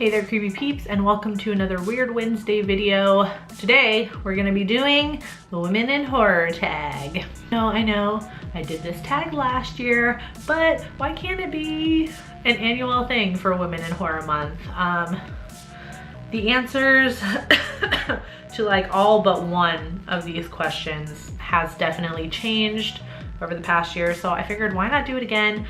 Hey there creepy peeps, and welcome to another Weird Wednesday video. Today we're gonna be doing the Women in Horror tag. I know, I did this tag last year, but why can't it be an annual thing for Women in Horror Month? The answers to like all but one of these questions has definitely changed over the past year, so I figured why not do it again.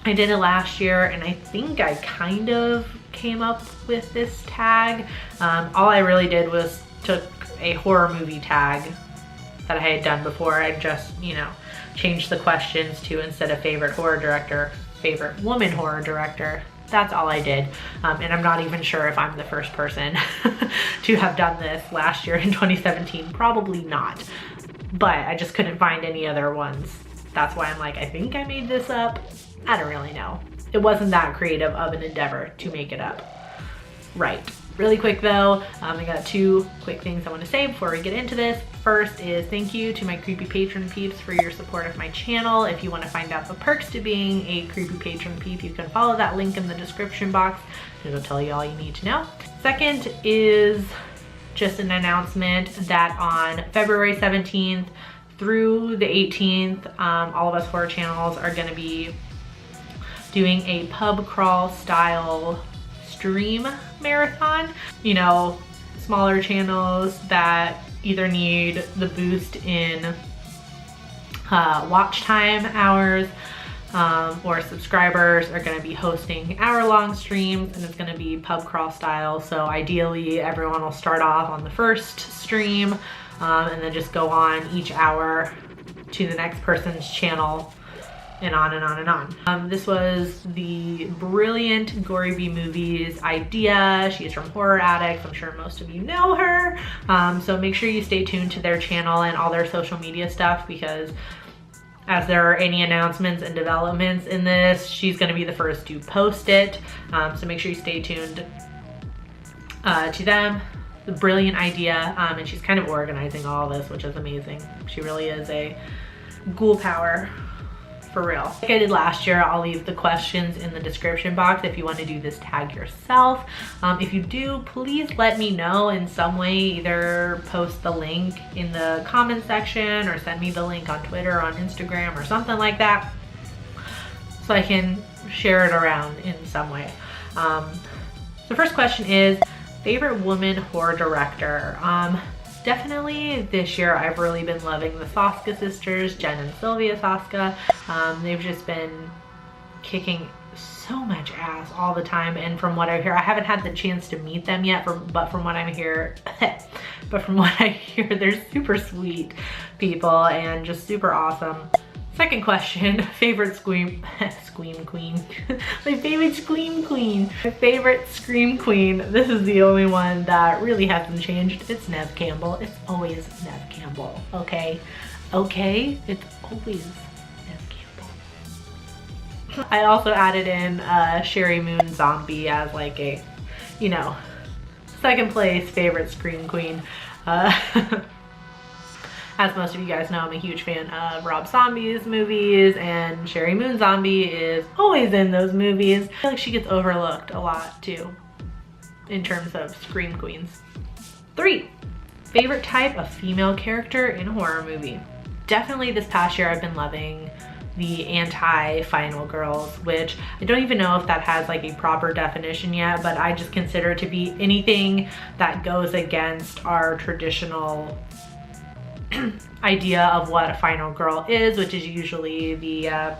I did it last year and I think I kind of came up with this tag. All I really did was took a horror movie tag that I had done before. I just, changed the questions to, instead of favorite horror director, favorite woman horror director. That's all I did. And I'm not even sure if I'm the first person to have done this last year in 2017. Probably not. But I just couldn't find any other ones. That's why I'm like, I think I made this up. I don't really know. It wasn't that creative of an endeavor to make it up. Right. Really quick though, I got two quick things I want to say before we get into this. First is thank you to my creepy patron peeps for your support of my channel. If you want to find out the perks to being a creepy patron peep, you can follow that link in the description box. It'll tell you all you need to know. Second is just an announcement that on February 17th through the 18th, all of us horror channels are going to be doing a pub crawl style stream marathon. Smaller channels that either need the boost in watch time hours or subscribers are going to be hosting hour-long streams, and it's going to be pub crawl style. So ideally everyone will start off on the first stream and then just go on each hour to the next person's channel, and on and on and on. This was the brilliant Gory B Movies idea. She's from Horror Addicts. I'm sure most of you know her. So make sure you stay tuned to their channel and all their social media stuff, because as there are any announcements and developments in this, she's gonna be the first to post it. So make sure you stay tuned to them. The brilliant idea, and she's kind of organizing all this, which is amazing. She really is a ghoul power. For real. Like I did last year, I'll leave the questions in the description box if you want to do this tag yourself. If you do, please let me know in some way. Either post the link in the comment section or send me the link on Twitter or on Instagram or something like that, so I can share it around in some way. The first question is favorite woman horror director. Definitely this year I've really been loving the Soska sisters, Jen and Sylvia Soska. They've just been kicking so much ass all the time, and from what I hear, I haven't had the chance to meet them yet, but from what I hear, they're super sweet people and just super awesome. Second question, favorite scream queen. My favorite scream queen. My favorite scream queen. This is the only one that really hasn't changed. It's Neve Campbell. It's always Neve Campbell, okay? Okay? It's always Neve Campbell. I also added in Sherry Moon Zombie as like a, second place favorite scream queen. As most of you guys know, I'm a huge fan of Rob Zombie's movies, and Sherry Moon Zombie is always in those movies. I feel like she gets overlooked a lot too, in terms of scream queens. 3, favorite type of female character in a horror movie. Definitely this past year I've been loving the anti-final girls, which I don't even know if that has like a proper definition yet, but I just consider it to be anything that goes against our traditional idea of what a final girl is, which is usually the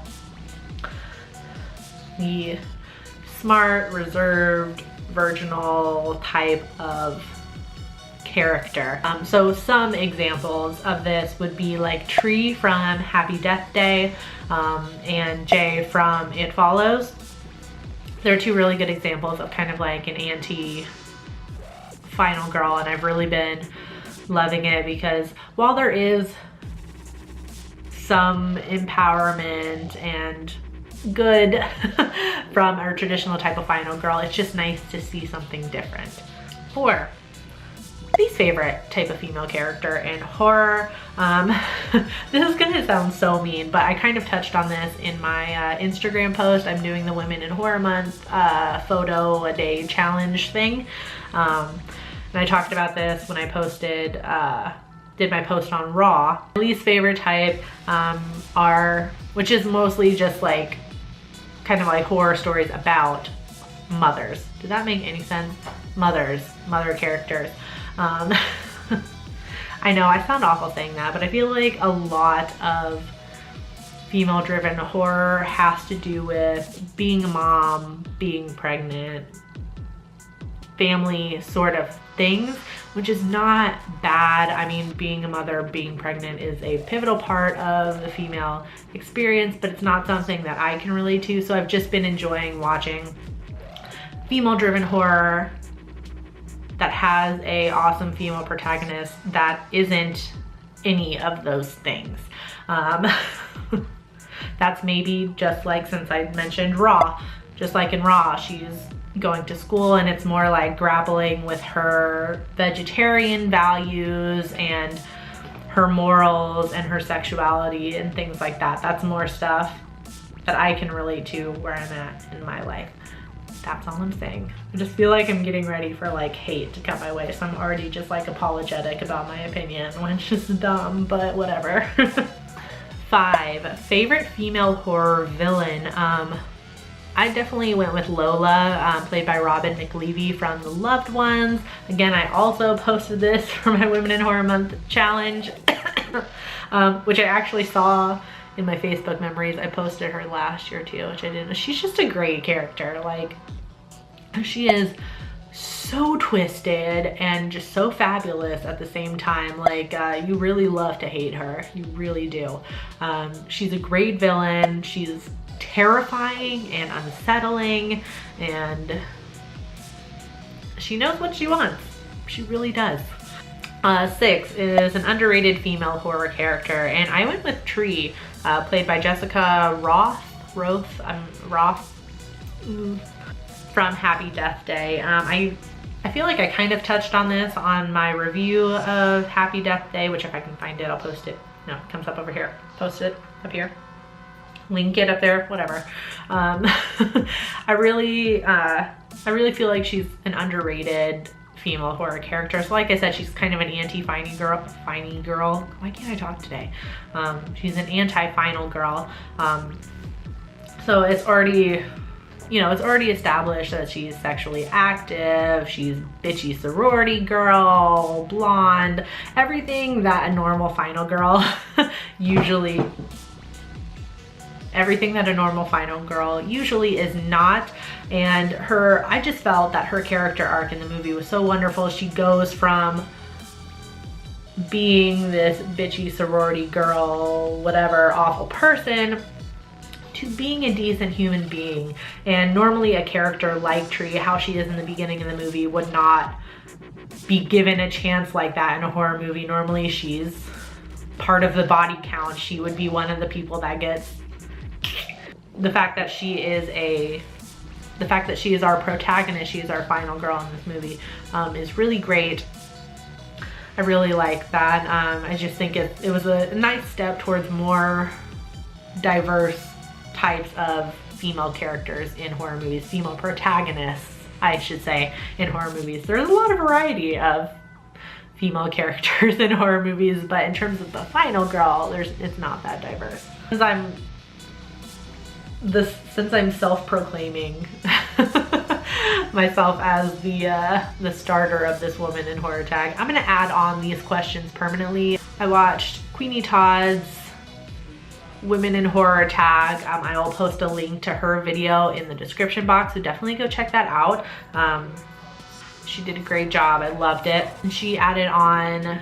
smart, reserved, virginal type of character. So some examples of this would be like Tree from Happy Death Day and Jay from It Follows. They're two really good examples of kind of like an anti-final girl, and I've really been loving it because while there is some empowerment and good from our traditional type of final girl, it's just nice to see something different. 4, least favorite type of female character in horror. This is gonna sound so mean, but I kind of touched on this in my Instagram post. I'm doing the Women in Horror Month photo a day challenge thing. And I talked about this when I posted, did my post on Raw. My least favorite type which is mostly just like, kind of like horror stories about mothers. Did that make any sense? Mother characters. I know I sound awful saying that, but I feel like a lot of female-driven horror has to do with being a mom, being pregnant, family sort of things, which is not bad. I mean, being a mother, being pregnant is a pivotal part of the female experience, but it's not something that I can relate to. So I've just been enjoying watching female-driven horror that has a awesome female protagonist that isn't any of those things. That's maybe just like, since I mentioned Raw, just like in Raw, she's going to school and it's more like grappling with her vegetarian values and her morals and her sexuality and things like that. That's more stuff that I can relate to where I'm at in my life. That's all I'm saying. I just feel like I'm getting ready for like hate to come my way, so I'm already just like apologetic about my opinion, which is dumb, but whatever. 5, favorite female horror villain. I definitely went with Lola, played by Robin McLeavy from The Loved Ones. Again, I also posted this for my Women in Horror Month challenge, which I actually saw in my Facebook memories. I posted her last year too, which I didn't. She's just a great character. Like, she is so twisted and just so fabulous at the same time. Like, you really love to hate her. You really do. She's a great villain. She's terrifying and unsettling, and she knows what she wants. She really does. 6 is an underrated female horror character, and I went with Tree, played by Jessica Roth from Happy Death Day. I feel like I kind of touched on this on my review of Happy Death Day, which if I can find it, I'll post it. No, it comes up over here. Post it up here. Link it up there, whatever. I really feel like she's an underrated female horror character. So like I said, she's kind of an anti-Finey girl. Why can't I talk today? She's an anti-final girl. So it's already, you know, it's already established that she's sexually active, she's bitchy sorority girl, blonde, everything that a normal final girl usually is not. And I just felt that her character arc in the movie was so wonderful. She goes from being this bitchy sorority girl, whatever, awful person, to being a decent human being. And normally a character like Tree, how she is in the beginning of the movie, would not be given a chance like that in a horror movie. Normally she's part of the body count. She would be one of the people that gets. The fact that she is our protagonist, she is our final girl in this movie, is really great. I really like that. I just think it was a nice step towards more diverse types of female characters in horror movies, female protagonists, I should say, in horror movies. There's a lot of variety of female characters in horror movies, but in terms of the final girl, it's not that diverse. Since I'm self-proclaiming myself as the starter of this Woman in Horror tag, I'm gonna add on these questions permanently. I watched Queenie Todd's Women in Horror tag. I will post a link to her video in the description box, so definitely go check that out. She did a great job. I loved it. And she added on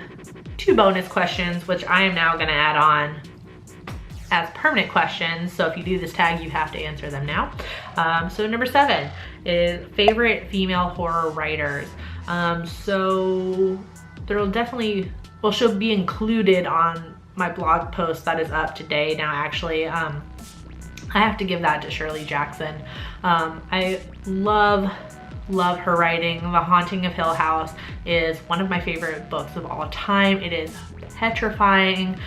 2 bonus questions, which I am now gonna add on as permanent questions. So if you do this tag, you have to answer them now. So number 7 is favorite female horror writers. So there will definitely, well, she'll be included on my blog post that is up today now, actually. I have to give that to Shirley Jackson. I love love her writing. The Haunting of Hill House is one of my favorite books of all time. It is petrifying.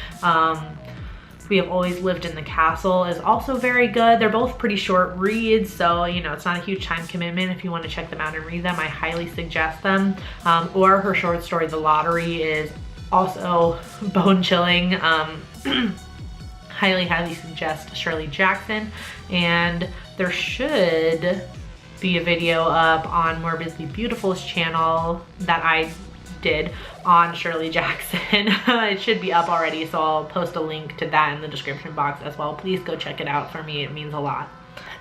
We Have Always Lived in the Castle is also very good. They're both pretty short reads, so you know, it's not a huge time commitment. If you want to check them out and read them, I highly suggest them. Or her short story, The Lottery, is also bone-chilling. Highly suggest Shirley Jackson. And there should be a video up on Morbidly Beautiful's channel that I did on Shirley Jackson. It should be up already, so I'll post a link to that in the description box as well. Please go check it out for me, it means a lot.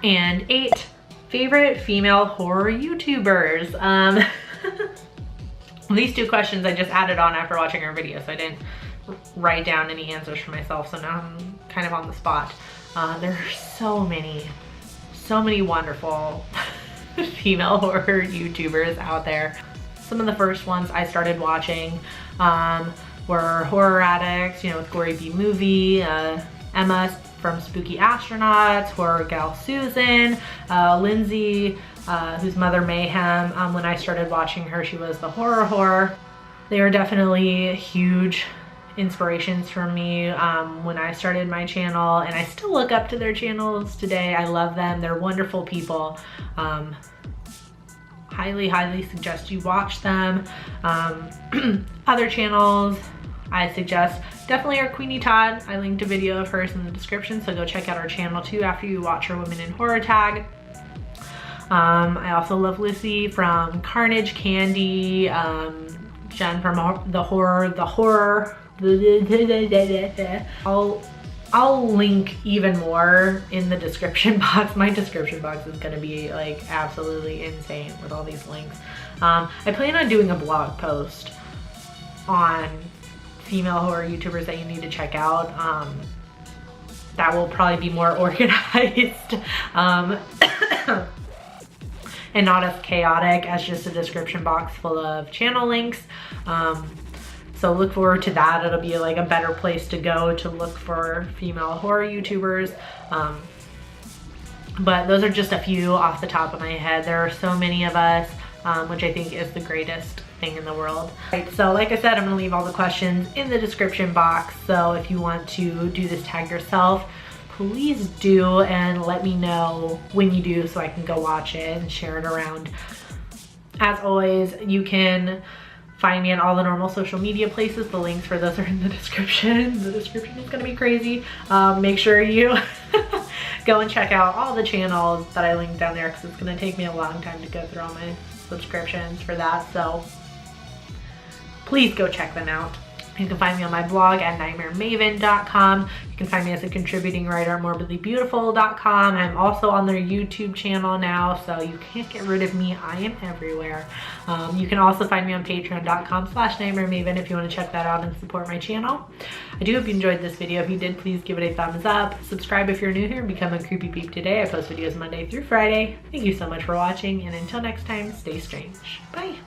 And 8, favorite female horror YouTubers. These 2 questions I just added on after watching her video, so I didn't write down any answers for myself, so now I'm kind of on the spot. There are so many wonderful female horror YouTubers out there. Some of the first ones I started watching were Horror Addicts, you know, with Gory B Movie, Emma from Spooky Astronauts, Horror Gal Susan, Lindsay, who's Mother Mayhem. When I started watching her, she was the horror. They are definitely huge inspirations for me when I started my channel, and I still look up to their channels today. I love them. They're wonderful people. Highly suggest you watch them. Other channels I suggest definitely are Queenie Todd. I linked a video of hers in the description, so go check out our channel too after you watch her Women in Horror tag. I also love Lissy from Carnage Candy, Jen from the horror. I'll link even more in the description box. My description box is gonna be like absolutely insane with all these links. I plan on doing a blog post on female horror YouTubers that you need to check out. That will probably be more organized and not as chaotic as just a description box full of channel links. So look forward to that. It'll be like a better place to go to look for female horror YouTubers. But those are just a few off the top of my head. There are so many of us, which I think is the greatest thing in the world. Right, so like I said, I'm gonna leave all the questions in the description box. So if you want to do this tag yourself, please do, and let me know when you do so I can go watch it and share it around. As always, you can find me on all the normal social media places. The links for those are in the description. The description is gonna be crazy. Make sure you go and check out all the channels that I linked down there, because it's gonna take me a long time to go through all my subscriptions for that. So please go check them out. You can find me on my blog at nightmaremaven.com. You can find me as a contributing writer at morbidlybeautiful.com. I'm also on their YouTube channel now, so you can't get rid of me. I am everywhere. You can also find me on patreon.com/nightmaremaven if you want to check that out and support my channel. I do hope you enjoyed this video. If you did, please give it a thumbs up. Subscribe if you're new here and become a creepy peep today. I post videos Monday through Friday. Thank you so much for watching, and until next time, stay strange. Bye.